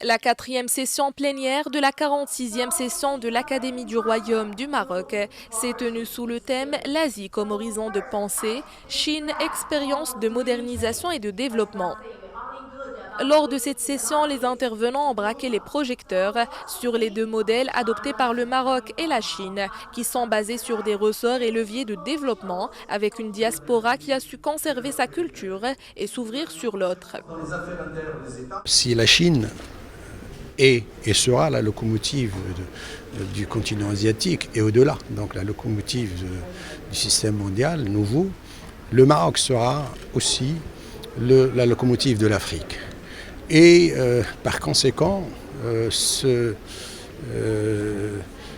La 4e session plénière de la 46e session de l'Académie du Royaume du Maroc s'est tenue sous le thème « L'Asie comme horizon de pensée, Chine, expérience de modernisation et de développement ». Lors de cette session, les intervenants ont braqué les projecteurs sur les deux modèles adoptés par le Maroc et la Chine, qui sont basés sur des ressorts et leviers de développement, avec une diaspora qui a su conserver sa culture et s'ouvrir sur l'autre. Si la Chine est et sera la locomotive du continent asiatique et au-delà, donc la locomotive du système mondial nouveau, le Maroc sera aussi la locomotive de l'Afrique. Et par conséquent,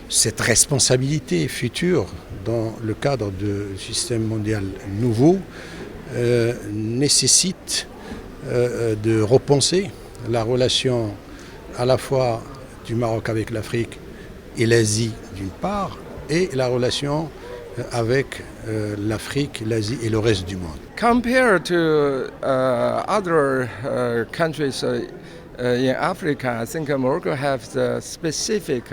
cette responsabilité future dans le cadre du système mondial nouveau nécessite de repenser la relation à la fois du Maroc avec l'Afrique et l'Asie d'une part, et la relation avec l'Afrique, l'Asie et le reste du monde. Compared to other countries in Africa, I think Morocco has the specific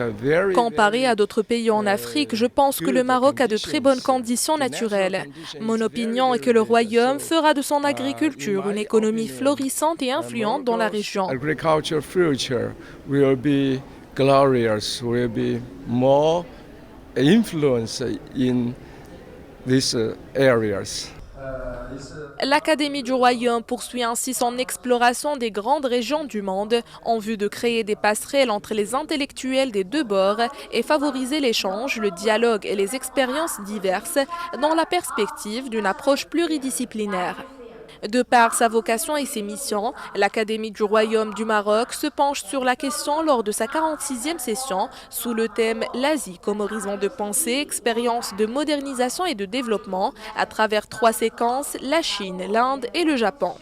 Comparé à d'autres pays en Afrique, je pense que le Maroc a de très bonnes conditions naturelles. Mon opinion est que le Royaume fera de son agriculture une économie florissante et influente dans la région. Agriculture future will be glorious, will be more influence in these areas. L'Académie du Royaume poursuit ainsi son exploration des grandes régions du monde en vue de créer des passerelles entre les intellectuels des deux bords et favoriser l'échange, le dialogue et les expériences diverses dans la perspective d'une approche pluridisciplinaire. De par sa vocation et ses missions, l'Académie du Royaume du Maroc se penche sur la question lors de sa 46e session sous le thème « L'Asie comme horizon de pensée, expérience de modernisation et de développement » à travers 3 séquences, la Chine, l'Inde et le Japon.